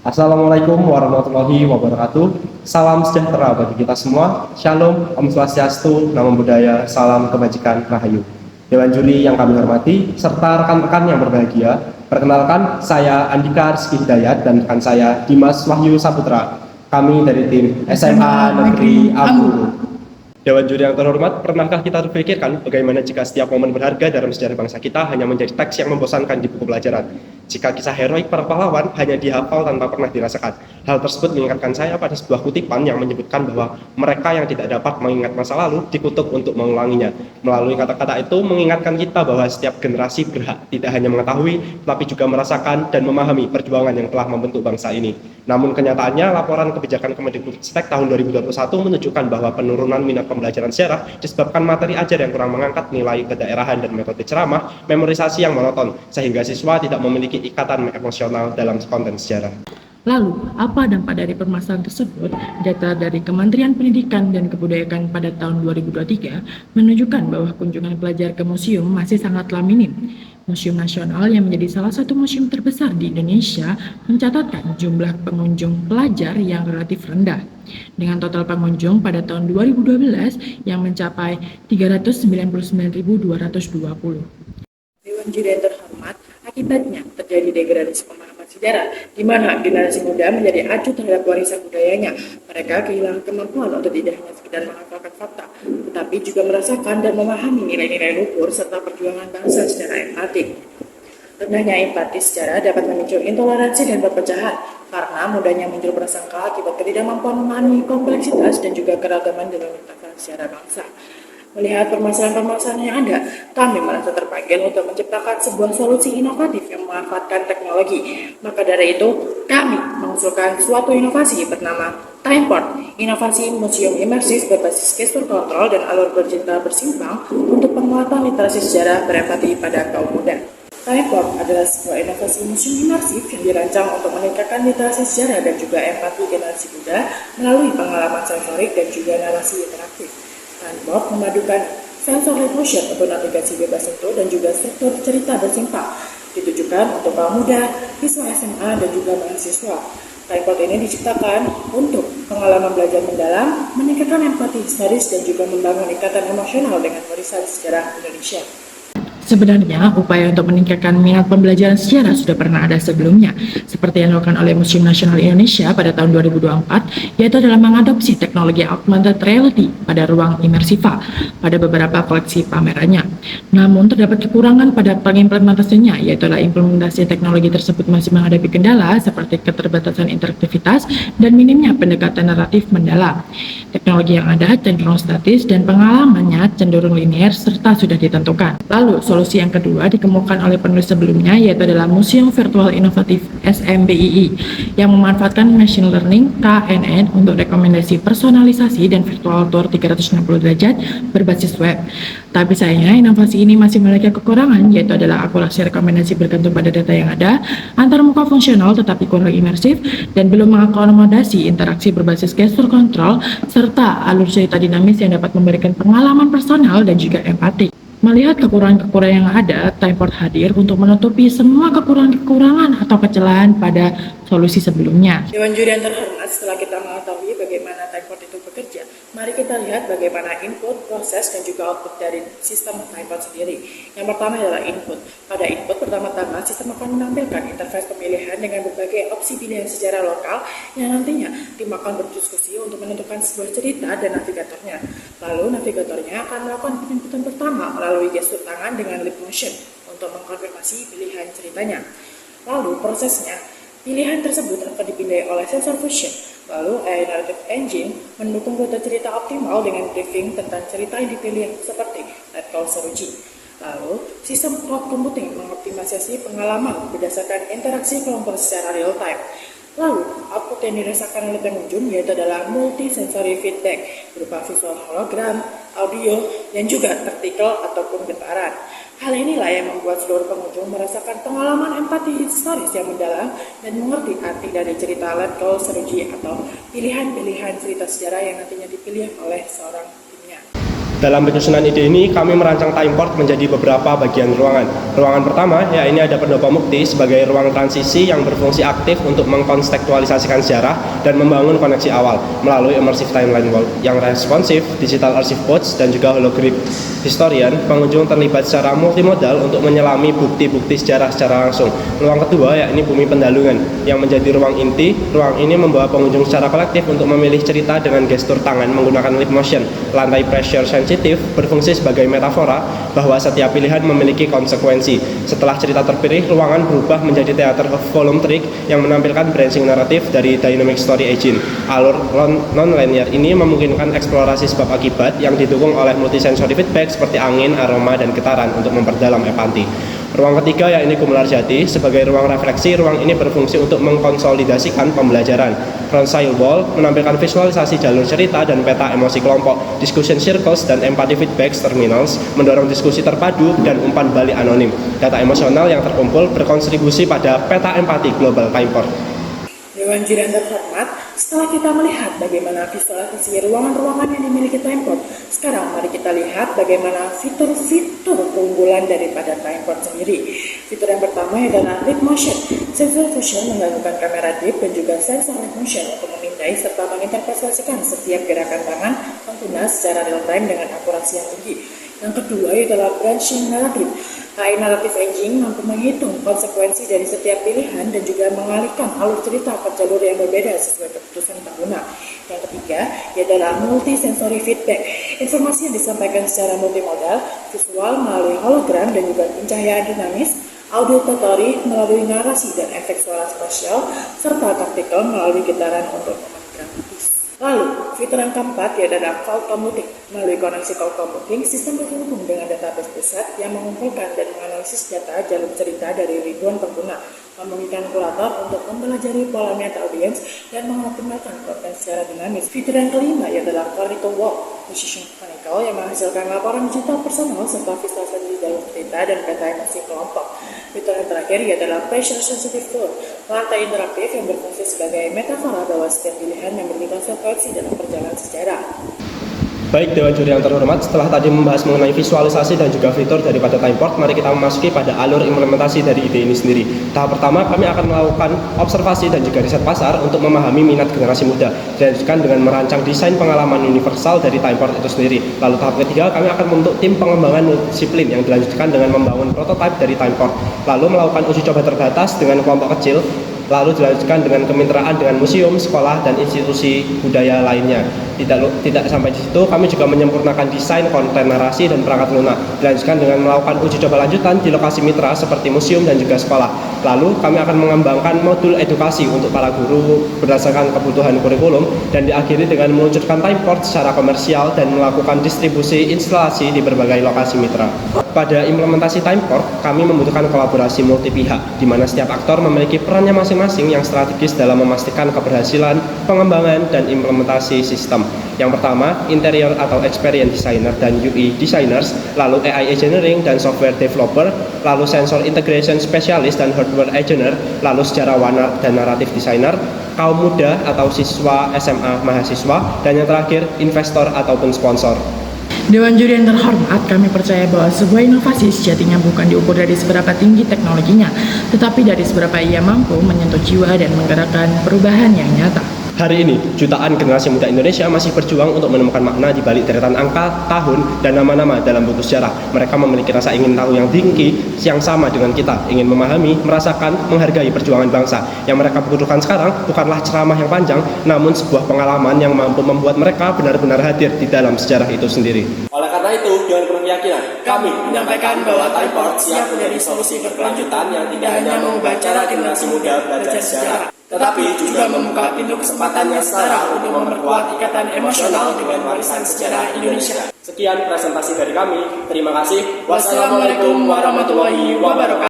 Assalamualaikum warahmatullahi wabarakatuh. Salam sejahtera bagi kita semua. Shalom, Om Swastiastu, Namo Buddhaya, salam kebajikan, rahayu. Dewan juri yang kami hormati, serta rekan-rekan yang berbahagia, perkenalkan saya Andika Rizky Hidayat dan rekan saya Dimas Wahyu Saputra. Kami dari tim SMA Negeri Ambulu. Dewan juri yang terhormat, pernahkah kita terpikirkan bagaimana jika setiap momen berharga dalam sejarah bangsa kita hanya menjadi teks yang membosankan di buku pelajaran? Jika kisah heroik para pahlawan hanya dihafal tanpa pernah dirasakan. Hal tersebut mengingatkan saya pada sebuah kutipan yang menyebutkan bahwa mereka yang tidak dapat mengingat masa lalu dikutuk untuk mengulanginya. Melalui kata-kata itu mengingatkan kita bahwa setiap generasi berhak tidak hanya mengetahui, tetapi juga merasakan dan memahami perjuangan yang telah membentuk bangsa ini. Namun kenyataannya, laporan kebijakan Kemendikbudristek tahun 2021 menunjukkan bahwa penurunan minat pembelajaran sejarah disebabkan materi ajar yang kurang mengangkat nilai kedaerahan dan metode ceramah, memorisasi yang monoton, sehingga siswa tidak memiliki ikatan emosional dalam konten sejarah. Lalu, apa dampak dari permasalahan tersebut? Data dari Kementerian Pendidikan dan Kebudayaan pada tahun 2023 menunjukkan bahwa kunjungan pelajar ke museum masih sangatlah minim. Museum Nasional yang menjadi salah satu museum terbesar di Indonesia mencatatkan jumlah pengunjung pelajar yang relatif rendah. Dengan total pengunjung pada tahun 2012 yang mencapai 399.220. Dewan juri yang terhormat, akibatnya terjadi degradasi pemahaman sejarah, di mana generasi muda menjadi acuh terhadap warisan budayanya. Mereka kehilangan kemampuan untuk tidak hanya sekedar menghafalkan fakta, tetapi juga merasakan dan memahami nilai-nilai luhur serta perjuangan bangsa secara empatik. Rendahnya empati sejarah dapat memicu intoleransi dan perpecahan, karena mudahnya muncul prasangka akibat ketidakmampuan memahami kompleksitas dan juga keragaman dalam lintasan sejarah bangsa. Melihat permasalahan-permasalahan yang ada, kami merasa terpanggil untuk menciptakan sebuah solusi inovatif yang memanfaatkan teknologi. Maka dari itu, kami mengusulkan suatu inovasi bernama Timeport, inovasi museum imersif berbasis gestur kontrol dan alur bercerita bersimpang untuk penguatan literasi sejarah berempati pada kaum muda. Timeport adalah sebuah inovasi museum imersif yang dirancang untuk meningkatkan literasi sejarah dan juga empati generasi muda melalui pengalaman sensorik dan juga narasi interaktif. Timeport memadukan sensory motion untuk navigasi bebas sentuh dan juga struktur cerita bersimpang, ditujukan untuk kaum muda, siswa SMA dan juga mahasiswa. Timeport ini diciptakan untuk pengalaman belajar mendalam, meningkatkan empati historis dan juga membangun ikatan emosional dengan warisan sejarah Indonesia. Sebenarnya, upaya untuk meningkatkan minat pembelajaran sejarah sudah pernah ada sebelumnya, seperti yang dilakukan oleh Museum Nasional Indonesia pada tahun 2024, yaitu dalam mengadopsi teknologi augmented reality pada ruang imersiva pada beberapa koleksi pamerannya. Namun, terdapat kekurangan pada pengimplementasinya, yaitu implementasi teknologi tersebut masih menghadapi kendala seperti keterbatasan interaktivitas dan minimnya pendekatan naratif mendalam. Teknologi yang ada cenderung statis dan pengalamannya cenderung linier serta sudah ditentukan. Lalu, solusi yang kedua dikemukakan oleh penulis sebelumnya, yaitu adalah Museum Virtual Inovatif SMBII yang memanfaatkan machine learning KNN untuk rekomendasi personalisasi dan virtual tour 360 derajat berbasis web. Tapi sayangnya inovasi ini masih memiliki kekurangan, yaitu adalah akurasi rekomendasi bergantung pada data yang ada, antarmuka fungsional tetapi kurang imersif, dan belum mengakomodasi interaksi berbasis gestur kontrol serta alur cerita dinamis yang dapat memberikan pengalaman personal dan juga empati. Melihat kekurangan-kekurangan yang ada, Timeport hadir untuk menutupi semua kekurangan-kekurangan atau kecelakaan pada solusi sebelumnya. Dewan juri yang terhormat, setelah kita mengetahui bagaimana Timeport itu bekerja, mari kita lihat bagaimana input, proses, dan juga output dari sistem Timeport sendiri. Yang pertama adalah input. Pada input pertama-tama, sistem akan menampilkan interface pemilihan dengan berbagai opsi pilihan sejarah lokal yang nantinya tim akan berdiskusi untuk menentukan sebuah cerita dan navigatornya. Lalu navigatornya akan melakukan penjemputan pertama melalui gestur tangan dengan lip motion untuk mengkonfirmasi pilihan ceritanya. Lalu prosesnya, pilihan tersebut akan dipilih oleh sensor fusion. Lalu AI Narrative Engine mendukung rute cerita optimal dengan briefing tentang cerita yang dipilih seperti Let Call Seruji. Lalu, sistem cloud computing mengoptimalisasi pengalaman berdasarkan interaksi kelompok secara real time. Lalu, output yang dirasakan oleh pengunjung yaitu adalah multi-sensory feedback berupa visual hologram, audio, dan juga vertikal ataupun getaran. Hal inilah yang membuat seluruh pengunjung merasakan pengalaman empati historis yang mendalam dan mengerti arti dari cerita Let Call Seruji atau pilihan-pilihan cerita sejarah yang nantinya dipilih oleh seorang timnya. Dalam penyusunan ide ini, kami merancang timeport menjadi beberapa bagian ruangan. Ruangan pertama, ya ini ada pendopo mukti sebagai ruang transisi yang berfungsi aktif untuk mengkontekstualisasikan sejarah dan membangun koneksi awal melalui immersive timeline wall yang responsif, digital archive boards, dan juga hologram historian. Pengunjung terlibat secara multimodal untuk menyelami bukti-bukti sejarah secara langsung. Ruang kedua, ya ini bumi pendalungan yang menjadi ruang inti. Ruang ini membawa pengunjung secara kolektif untuk memilih cerita dengan gestur tangan menggunakan lip motion. Lantai pressure sensitif berfungsi sebagai metafora bahwa setiap pilihan memiliki konsekuensi. Setelah cerita terpilih, ruangan berubah menjadi teater volumetrik yang menampilkan branching naratif dari dynamic story engine. Alur non-linear ini memungkinkan eksplorasi sebab akibat yang didukung oleh multisensory feedback seperti angin, aroma, dan getaran untuk memperdalam empati. Ruang ketiga, yakni Gumelar Jati, sebagai ruang refleksi. Ruang ini berfungsi untuk mengkonsolidasikan pembelajaran. Reconcile Wall menampilkan visualisasi jalur cerita dan peta emosi kelompok. Discussion circles dan empathy feedback terminals mendorong diskusi terpadu dan umpan balik anonim. Data emosional yang terkumpul berkontribusi pada peta empati global timeport. Dewan Juri yang terhormat, setelah kita melihat bagaimana visualisasi ruangan-ruangan yang dimiliki timeport, sekarang mari kita lihat bagaimana fitur-fitur keunggulan daripada timeport sendiri. Fitur yang pertama adalah deep motion. Sensor fusion menggabungkan kamera deep dan juga sensor live motion untuk memindai serta menginterpretasikan setiap gerakan tangan pengguna secara real time dengan akurasi yang tinggi. Yang kedua adalah branching narrative. AI Narrative Engine mampu menghitung konsekuensi dari setiap pilihan dan juga mengalihkan alur cerita ke jalur yang berbeda sesuai keputusan pengguna. Yang ketiga adalah multi-sensory feedback. Informasi yang disampaikan secara multimodal, visual melalui hologram dan juga pencahayaan dinamis, audio tutori melalui narasi dan efek suara spasial, serta taktikal melalui getaran untuk memainkan notis. Lalu, fitur yang keempat adalah cloud computing. Melalui koneksi cloud computing, sistem terhubung dengan database pusat yang mengumpulkan dan menganalisis data jalur cerita dari ribuan pengguna, memungkinkan kurator untuk mempelajari pola meta audience dan mengoptimalkan konten secara dinamis. Fitur yang kelima adalah Chronicle Walk, Position Chronicle yang menghasilkan laporan digital personal serta visualisasi jalur cerita dan peta emosi kelompok. Fitur yang terakhir adalah Pressure Sensitive Flow, lantai interaktif yang berfungsi sebagai metafora bahwa setiap pilihan memiliki konsekuensi dalam perjalanan sejarah. Baik Dewan Juri yang terhormat, setelah tadi membahas mengenai visualisasi dan juga fitur daripada timeport, mari kita memasuki pada alur implementasi dari ide ini sendiri. Tahap pertama, kami akan melakukan observasi dan juga riset pasar untuk memahami minat generasi muda, dilanjutkan dengan merancang desain pengalaman universal dari timeport itu sendiri. Lalu tahap ketiga, kami akan membentuk tim pengembangan multidisiplin yang dilanjutkan dengan membangun prototipe dari timeport, lalu melakukan uji coba terbatas dengan kelompok kecil, lalu dilanjutkan dengan kemitraan dengan museum, sekolah, dan institusi budaya lainnya. Tidak sampai di situ, kami juga menyempurnakan desain, konten narasi, dan perangkat lunak. Dilanjutkan dengan melakukan uji coba lanjutan di lokasi mitra seperti museum dan juga sekolah. Lalu kami akan mengembangkan modul edukasi untuk para guru berdasarkan kebutuhan kurikulum, dan diakhiri dengan meluncurkan timeport secara komersial dan melakukan distribusi instalasi di berbagai lokasi mitra. Pada implementasi timeport, kami membutuhkan kolaborasi multi pihak, di mana setiap aktor memiliki perannya masing-masing yang strategis dalam memastikan keberhasilan, pengembangan, dan implementasi sistem. Yang pertama, interior atau experience designer dan UI designers, lalu AI engineering dan software developer, lalu sensor integration specialist dan hardware engineer, lalu sejarawan dan naratif designer, kaum muda atau siswa SMA mahasiswa, dan yang terakhir, investor ataupun sponsor. Dewan Juri yang terhormat, kami percaya bahwa sebuah inovasi sejatinya bukan diukur dari seberapa tinggi teknologinya, tetapi dari seberapa ia mampu menyentuh jiwa dan menggerakkan perubahan yang nyata. Hari ini, jutaan generasi muda Indonesia masih berjuang untuk menemukan makna di balik deretan angka, tahun, dan nama-nama dalam buku sejarah. Mereka memiliki rasa ingin tahu yang tinggi, yang sama dengan kita, ingin memahami, merasakan, menghargai perjuangan bangsa. Yang mereka butuhkan sekarang bukanlah ceramah yang panjang, namun sebuah pengalaman yang mampu membuat mereka benar-benar hadir di dalam sejarah itu sendiri. Oleh karena itu, dengan penuh keyakinan, kami menyampaikan bahwa timeport siap menjadi solusi berkelanjutan yang tidak hanya mengubah cara generasi muda belajar sejarah, tetapi juga membuka pintu kesempatan yang setara untuk memperkuat ikatan emosional dengan warisan sejarah Indonesia. Sekian presentasi dari kami. Terima kasih. Wassalamualaikum warahmatullahi wabarakatuh.